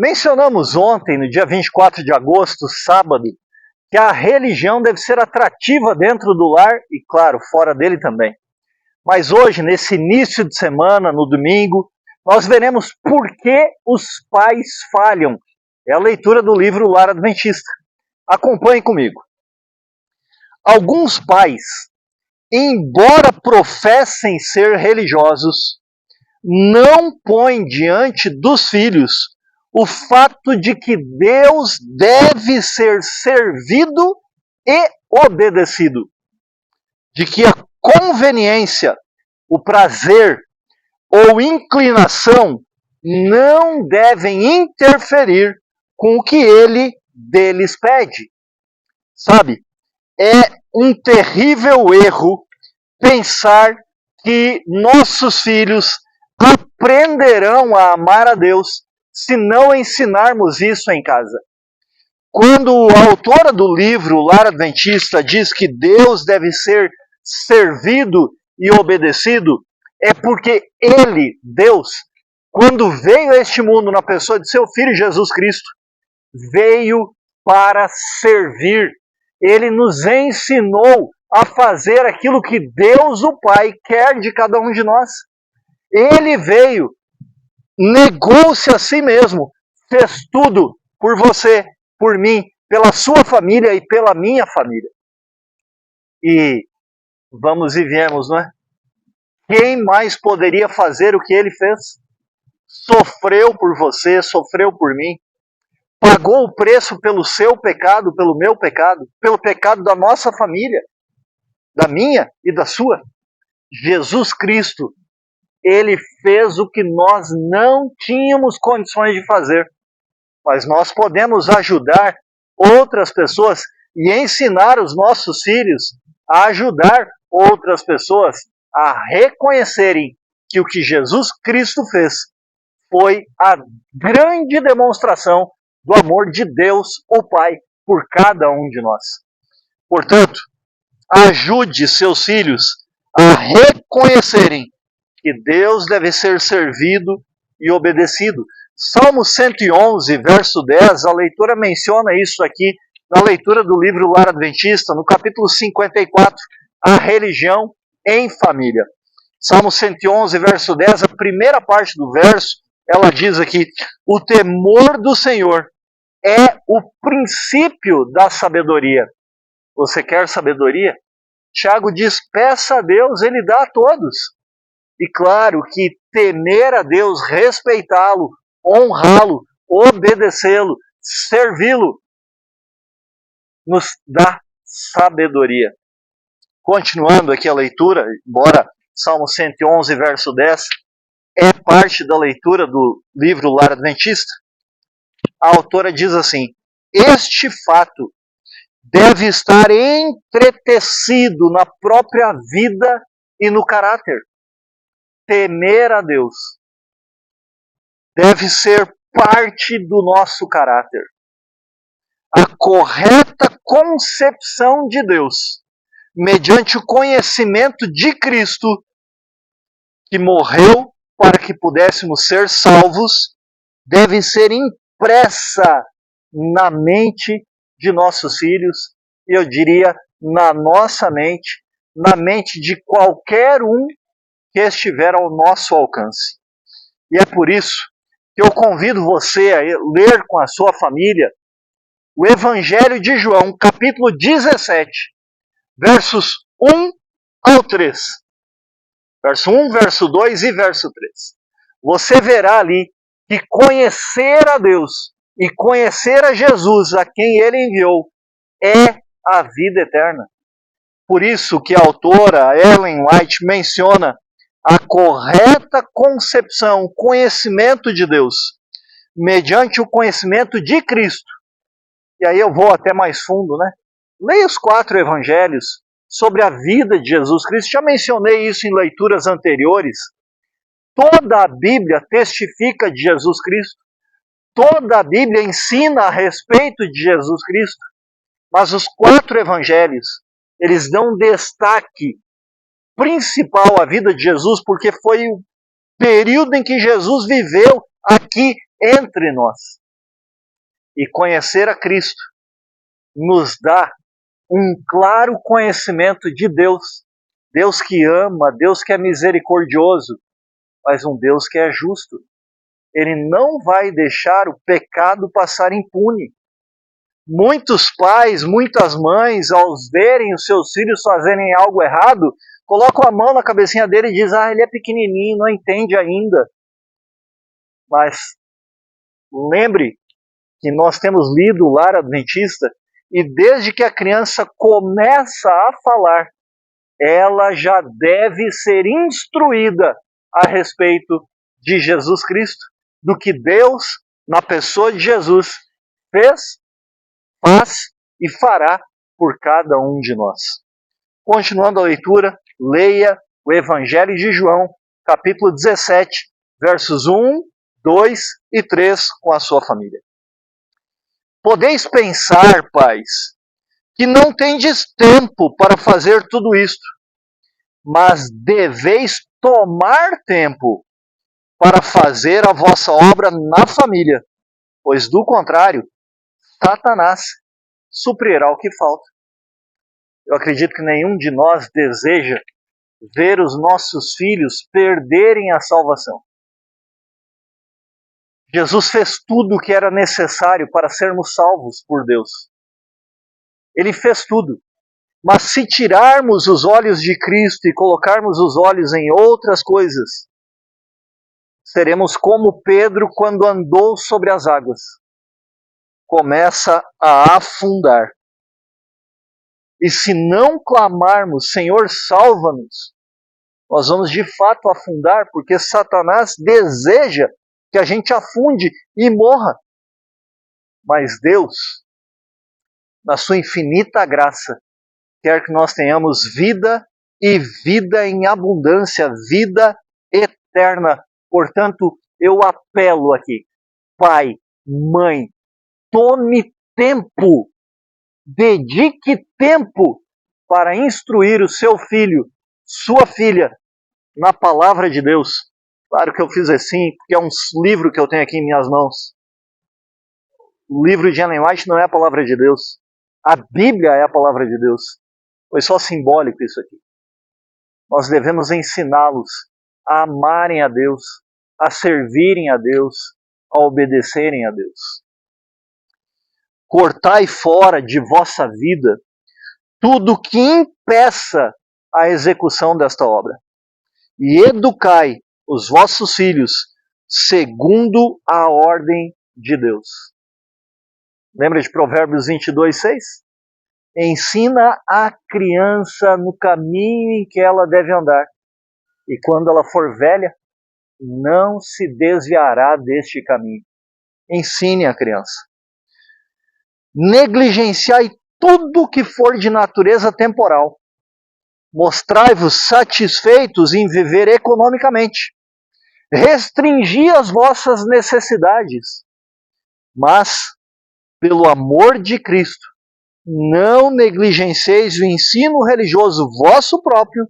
Mencionamos ontem, no dia 24 de agosto, sábado, que a religião deve ser atrativa dentro do lar e, claro, fora dele também. Mas hoje, nesse início de semana, no domingo, nós veremos por que os pais falham. É a leitura do livro Lar Adventista. Acompanhe comigo. Alguns pais, embora professem ser religiosos, não põem diante dos filhos o fato de que Deus deve ser servido e obedecido, de que a conveniência, o prazer ou inclinação não devem interferir com o que ele deles pede. Sabe, é um terrível erro pensar que nossos filhos aprenderão a amar a Deus se não ensinarmos isso em casa. Quando a autora do livro Lar Adventista diz que Deus deve ser servido e obedecido, é porque Ele, Deus, quando veio a este mundo na pessoa de seu Filho Jesus Cristo, veio para servir. Ele nos ensinou a fazer aquilo que Deus, o Pai, quer de cada um de nós. Ele veio, negou-se a si mesmo, fez tudo por você, por mim, pela sua família e pela minha família. E vamos e viemos, não é? Quem mais poderia fazer o que ele fez? Sofreu por você, sofreu por mim. Pagou o preço pelo seu pecado, pelo meu pecado, pelo pecado da nossa família, da minha e da sua. Jesus Cristo, ele fez o que nós não tínhamos condições de fazer. Mas nós podemos ajudar outras pessoas e ensinar os nossos filhos a ajudar outras pessoas a reconhecerem que o que Jesus Cristo fez foi a grande demonstração do amor de Deus, o Pai, por cada um de nós. Portanto, ajude seus filhos a reconhecerem que Deus deve ser servido e obedecido. Salmo 111, verso 10, a leitura menciona isso aqui na leitura do livro Lar Adventista, no capítulo 54, a religião em família. Salmo 111, verso 10, a primeira parte do verso, ela diz aqui: o temor do Senhor é o princípio da sabedoria. Você quer sabedoria? Tiago diz: peça a Deus, ele dá a todos. E claro que temer a Deus, respeitá-lo, honrá-lo, obedecê-lo, servi-lo, nos dá sabedoria. Continuando aqui a leitura, embora Salmo 111, verso 10, é parte da leitura do livro Lar Adventista, a autora diz assim: este fato deve estar entretecido na própria vida e no caráter. Temer a Deus deve ser parte do nosso caráter. A correta concepção de Deus, mediante o conhecimento de Cristo, que morreu para que pudéssemos ser salvos, deve ser impressa na mente de nossos filhos, e eu diria na nossa mente, na mente de qualquer um que estiver ao nosso alcance. E é por isso que eu convido você a ler com a sua família o Evangelho de João, capítulo 17, versos 1 ao 3. Verso 1, verso 2 e verso 3. Você verá ali que conhecer a Deus e conhecer a Jesus, a quem Ele enviou, é a vida eterna. Por isso que a autora Ellen White menciona a correta concepção, conhecimento de Deus, mediante o conhecimento de Cristo. E aí eu vou até mais fundo, né? Leia os 4 evangelhos sobre a vida de Jesus Cristo. Já mencionei isso em leituras anteriores. Toda a Bíblia testifica de Jesus Cristo. Toda a Bíblia ensina a respeito de Jesus Cristo. Mas os 4 evangelhos, eles dão destaque principal à vida de Jesus, porque foi o período em que Jesus viveu aqui entre nós. E conhecer a Cristo nos dá um claro conhecimento de Deus. Deus que ama, Deus que é misericordioso, mas um Deus que é justo. Ele não vai deixar o pecado passar impune. Muitos pais, muitas mães, ao verem os seus filhos fazerem algo errado, colocam a mão na cabecinha dele e dizem: ele é pequenininho, não entende ainda. Mas lembre que nós temos lido o Lar Adventista, e desde que a criança começa a falar, ela já deve ser instruída a respeito de Jesus Cristo, do que Deus, na pessoa de Jesus, fez, faz e fará por cada um de nós. Continuando a leitura, leia o Evangelho de João, capítulo 17, versos 1, 2 e 3 com a sua família. Podeis pensar, pais, que não tendes tempo para fazer tudo isto, mas deveis tomar tempo para fazer a vossa obra na família, pois do contrário, Satanás suprirá o que falta. Eu acredito que nenhum de nós deseja ver os nossos filhos perderem a salvação. Jesus fez tudo o que era necessário para sermos salvos por Deus. Ele fez tudo. Mas se tirarmos os olhos de Cristo e colocarmos os olhos em outras coisas, seremos como Pedro quando andou sobre as águas. Começa a afundar. E se não clamarmos, Senhor, salva-nos, nós vamos de fato afundar, porque Satanás deseja que a gente afunde e morra. Mas Deus, na sua infinita graça, quer que nós tenhamos vida e vida em abundância, vida eterna. Portanto, eu apelo aqui, pai, mãe, tome tempo, dedique tempo para instruir o seu filho, sua filha, na palavra de Deus. Claro que eu fiz assim, porque é um livro que eu tenho aqui em minhas mãos. O livro de Ellen White não é a palavra de Deus. A Bíblia é a palavra de Deus. Foi só simbólico isso aqui. Nós devemos ensiná-los a amarem a Deus, a servirem a Deus, a obedecerem a Deus. Cortai fora de vossa vida tudo que impeça a execução desta obra. E educai os vossos filhos segundo a ordem de Deus. Lembra de Provérbios 22, 6? Ensina a criança no caminho em que ela deve andar, e quando ela for velha, não se desviará deste caminho. Ensine a criança. Negligenciai tudo que for de natureza temporal. Mostrai-vos satisfeitos em viver economicamente. Restringi as vossas necessidades, mas, pelo amor de Cristo, não negligencieis o ensino religioso vosso próprio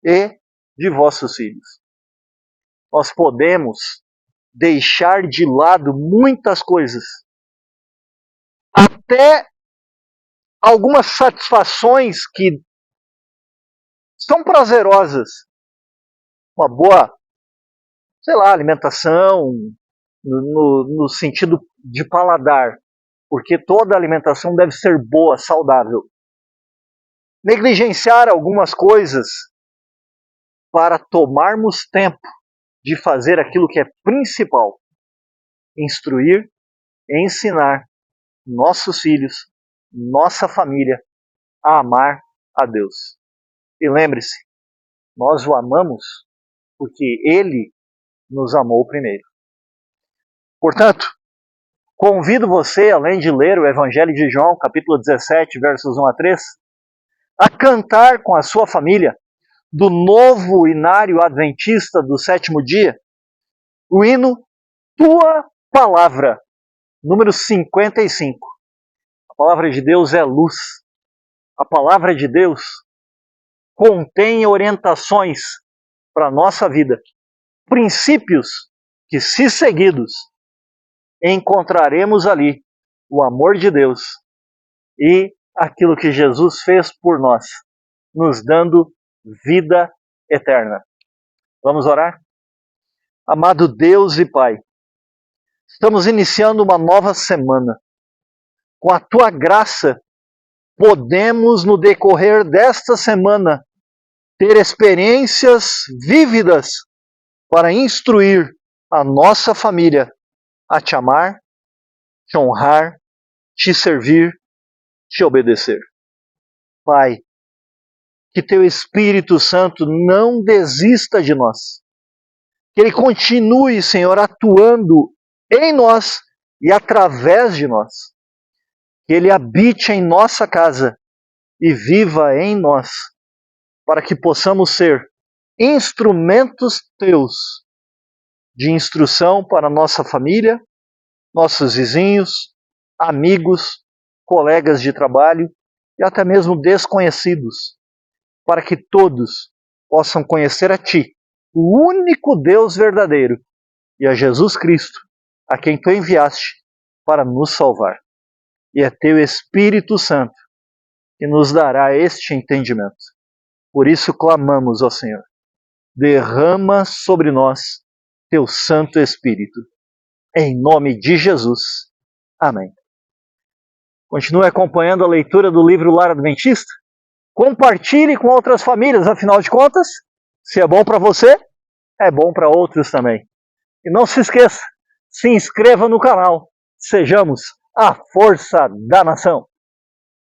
e de vossos filhos. Nós podemos deixar de lado muitas coisas, até algumas satisfações que são prazerosas. Uma boa, alimentação, no sentido de paladar, porque toda alimentação deve ser boa, saudável. Negligenciar algumas coisas para tomarmos tempo de fazer aquilo que é principal: instruir, ensinar nossos filhos, nossa família a amar a Deus. E lembre-se, nós o amamos porque Ele nos amou primeiro. Portanto, convido você, além de ler o Evangelho de João, capítulo 17, versos 1 a 3, a cantar com a sua família do novo inário adventista do sétimo dia, o hino Tua Palavra, número 55. A palavra de Deus é luz. A palavra de Deus contém orientações para a nossa vida, princípios que, se seguidos, encontraremos ali o amor de Deus e aquilo que Jesus fez por nós, nos dando vida eterna. Vamos orar? Amado Deus e Pai, estamos iniciando uma nova semana. Com a Tua graça, podemos, no decorrer desta semana, ter experiências vívidas para instruir a nossa família a Te amar, Te honrar, Te servir, Te obedecer. Pai, que Teu Espírito Santo não desista de nós. Que Ele continue, Senhor, atuando em nós e através de nós. Que Ele habite em nossa casa e viva em nós, para que possamos ser instrumentos Teus de instrução para nossa família, nossos vizinhos, amigos, colegas de trabalho e até mesmo desconhecidos, para que todos possam conhecer a Ti, o único Deus verdadeiro, e a Jesus Cristo, a quem Tu enviaste para nos salvar. E é Teu Espírito Santo que nos dará este entendimento. Por isso clamamos ao Senhor, derrama sobre nós Teu Santo Espírito. Em nome de Jesus. Amém. Continue acompanhando a leitura do livro Lar Adventista. Compartilhe com outras famílias, afinal de contas, se é bom para você, é bom para outros também. E não se esqueça, se inscreva no canal. Sejamos a força da nação.